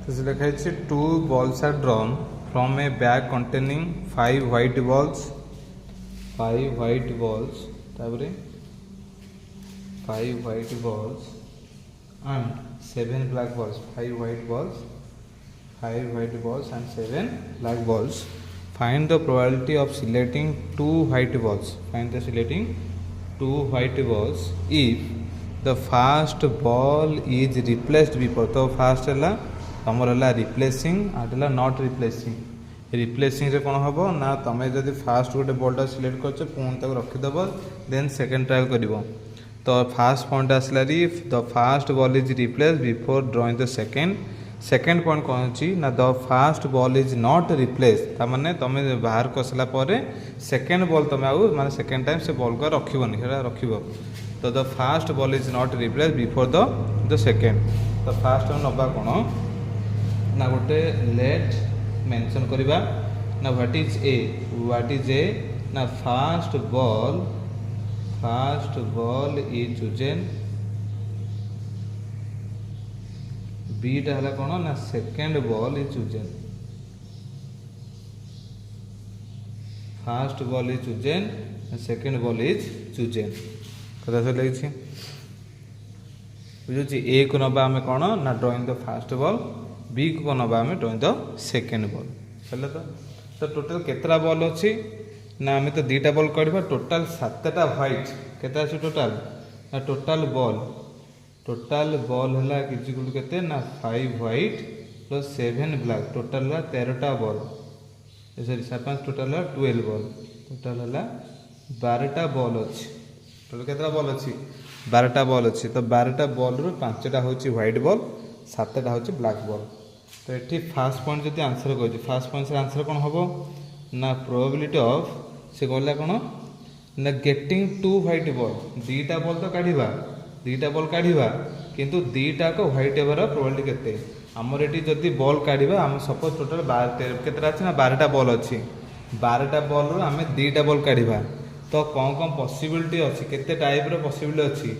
तो लिखा है 2 balls are drawn from a bag containing 5 white balls, 5 white balls, तापरे 5 white balls and 7 black balls, 5 white balls, 5 white balls and 7 black balls. Find the probability of selecting 2 white balls. Find the selecting 2 white balls if the first ball is replaced before. तो first है तमर है replacing आठ है not replacing replacing रे कौन हम ना तुम जब फास्ट गोटे बॉलटा सिलेक्ट कर पुणी तक रखीदेव देन सेकेंड ट्रायल कर तो फास्ट पॉइंट आसला the first ball is replace before drawing the second point कौन अच्छी ना the first ball is not replace ताने तुम बाहर कसला सेकेंड बॉल तुम आउ माने सेकेंड टाइम से बॉल को रखनी रख तो the first ball is not replace before the second तो फास्ट नवा कौन ना गोटे लेट मेंशन करवा ना व्हाट इज ए ना फास्ट बॉल इज चूजेन बीटा है कौन ना second ball is chosen first ball is chosen second ball is chosen कथा सब लगी बुझे ए को नवा आम कौन ना ड्रॉइंग द फास्ट बॉल बी को नवा आम ड्रॉइंग द सेकेंड बॉल चल तो टोटल केतरा बॉल अच्छी ना आम तो दीटा बॉल काढ़ा टोटाल 7टा व्हाइट केते अच्छे टोटाल बॉल है किसी ना 5 व्हाइट प्लस 7 ब्लैक टोटाल 13टा ball sorry 7 total 12 ball total है 12टा बॉल अच्छी टोटाल केतरा बॉल अच्छी 12टा बॉल अच्छी तो 12टा बॉल रु 5टा हूँ व्हाइट बॉल 7टा हूँ ब्लैक बॉल तो ये फास्ट पॉइंट जब आंसर कर फास्ट पॉइंट से आंसर कौन हम ना प्रोबेबिलिटी ऑफ से कहला कौन ना गेटिंग 2 व्हाइट बॉल दीटा बॉल तो काढ़ा दीटा बॉल काढ़ा किंतु दीटा को व्हाइट हेबार प्रोबेबिलिटी केते आमर ये जदि बॉल काढ़ा आम सपोज टोटाल 12 केतरा अच्छी ना 12टा बॉल अच्छी 12टा बॉल रु आम 2टा बॉल काढ़ा तो कौन कौन पॉसिबिलिटी अच्छी केते टाइप रो पॉसिबिलिटी अच्छी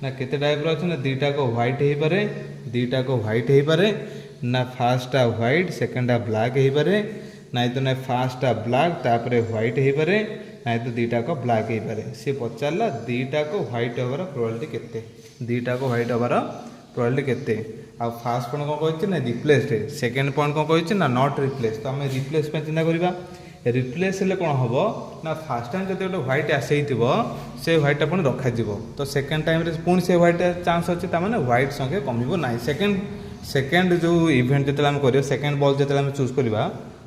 ना केते टाइप रो अच्छी ना 2टा को व्हाइट हो पारे 2टा को व्हाइट हो पारे ना फास्टा व्हाइट सेकेंडा ब्लैक हो पारे ना तो ना फास्टा ब्लैक तापर व्हाइट हो पारे ना तो 2टा को ब्लैक हो पारे सी पचारा 2टा को व्हाइट होबार प्रोबेबिलिटी केते 2टा को व्हाइट होबार प्रोबेबिलिटी केते आ फास्ट पॉइंट कौन कही ना रिप्लेस्ड सेकेंड पॉइंट कौन कही ना नॉट रिप्लेस तो आम रिप्लेस चिंता करवा रिप्लेस हेल्ले कौन हम ना फास्ट टाइम जो गोटे व्हाइट आसे से व्हाइटा पुणी रखा तो सेकेंड टाइम पुणी से व्हाइट चांस अच्छे ताने व्हाइट संख्या कमिबो ना सेकेंड जो इवेंट जो आम कर सेकेंड बॉल जो आम चूज करवा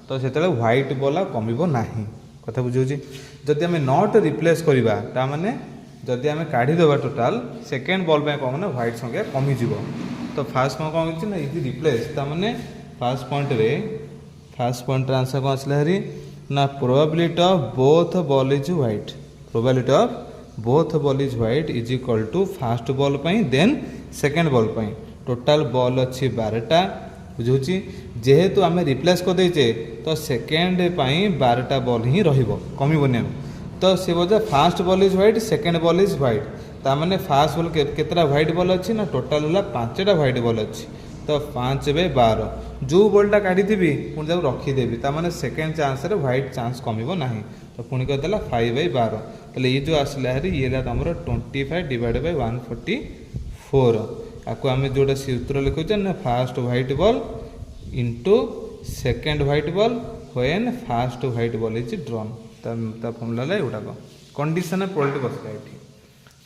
तो से व्हाइट बॉल कमिबो ना कथा बुझे जदि आम नॉट रिप्लेस करवा ताने जदि आम काढ़ीदेवा टोटाल सेकेंड बॉल पे कौन ना व्हाइट संख्या कमिज तो फास्ट पॉइंट कौन होती ना इज रिप्लेस ताने फास्ट पॉइंट आंसर कौन आसला हरी ना probability of both ball is white probability of both ball is white is equal to first ball then second ball total ball अच्छी 12टा बुझे जेहेतु आम रिप्लेस करदे तो सेकेंड 12टा बॉल ही रमिबनी तो सी बोझा fast ball is white second ball is white ताने फास्ट बॉल केतरा व्हाइट बॉल अच्छी ना टोटाल है 5टा व्हाइट बॉल अच्छी तो 5/12 जो बॉलटा काढ़ी पुणी जब रखीदेवी ताने सेकेंड चांस व्हाइट चांस कमिबो ना तो पुणी करदेला 5/12 तो ये जो आसला ये तुम 25 डिवाइड बाय 144 आपको आम जोटा सूत्र लिखुचे ना first white ball into second white ball when first white ball is drawn formula गुड़ाक कंडीशन प्रोबेबिलिटी बसला ये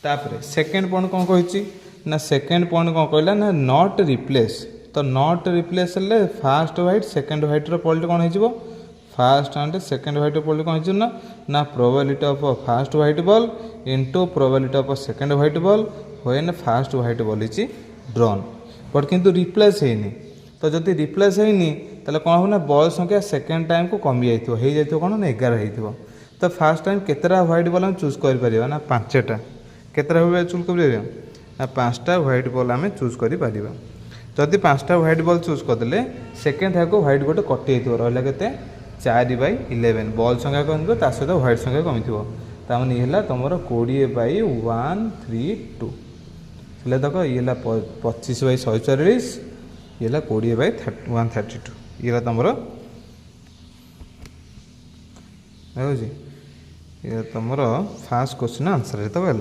तापर सेकेंड पॉइंट कौन कही ना सेकेंड पॉइंट कौन कहला ना नॉट रिप्लेस तो नॉट रिप्लेस हेल्ले first white second white probability कौन हो first and second white probability कौन ना probability of first white ball into probability of second white ball when first white ball is drawn but किंतु replace होनी तो जब replace होनी ताले कौन हम ना बॉल संख्या सेकेंड टाइम को कमी जाइए कौन ना 11 हो तो फास्ट टाइम केतरा व्हाइट बॉल हम चूज कर ना 5टा केतरा चूज कर ना 5टा व्हाइट बॉल आम चूज कर जदि 5टा व्हाइट बॉल चूज करदे सेकेंड थाक व्हाइट गोटे कटि रहा के 4/11 बॉल संख्या कम सहित व्हाइट संख्या कमी ताने ये तुम 20/132 देख ये 25/144 ये 20/132 ये तुम ये तुम फास्ट क्वेश्चन आंसर तो है।